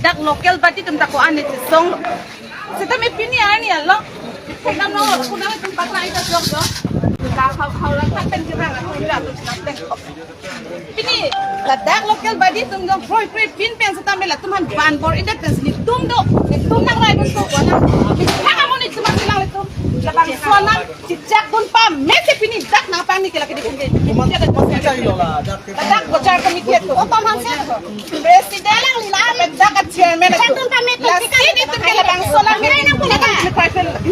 dak local bati tum tako ane ti song seta me pini ani allo khena no kuna me tum pakla ita jog do ka khau la ta pen ki ranga tu la tu na ten pini la dak local bati tum do froi pin pen seta me la tum han ban bor ida pen ni tum nang rai bu to wala ha mo ni tum silang tum la bang sona cicak pun pa me se pini dak na pa ni kala ke dikende dak bocar kami kieto o pam han se president dak chairman tum pa me la sini tum kala bang sona me na pula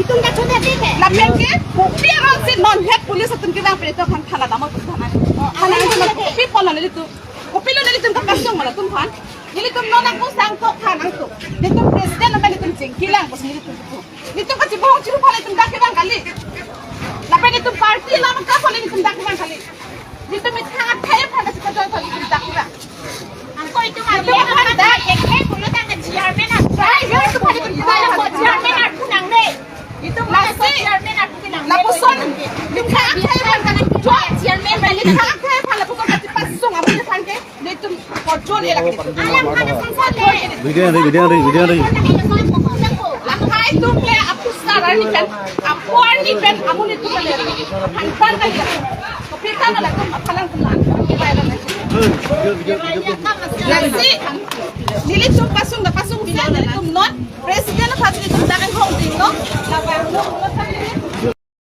tum ka chode dike la penke pi ron si non het police tum ki bang pe to kan khala damo tum thana khala pi pon le tu kopi lo le tum ka kasong mala tum khan ni tum non aku sang to khan ang tu ni tum president na tum jengkilang bos ni tum ni tum ka jibong chiru pala tum dak bang kali la pe ni tum party la ma ka pala ni tum dak bang kali ni tum mi tha thaya phala ka joy thali tum dak bang ang ko itu ma tum ha da ek he pulo ta ka chairman na sai yo tum pala tum ko chairman na kunang ne itu la chairman na kunang la puson ni tha thaya phala ka jo chairman ma ni tha thaya phala puson ka pasung amu ni than ke ni tum ko jo ni la alam kana sansan le video ri Hai tum le aku saran ni kan apuan ni kan amu ni tum le hanpan ka ya ko pita na la tum apalang tum na Nanti nili tum pasung bisa nili tum non presiden na pati tum dakan hong ding no la ba no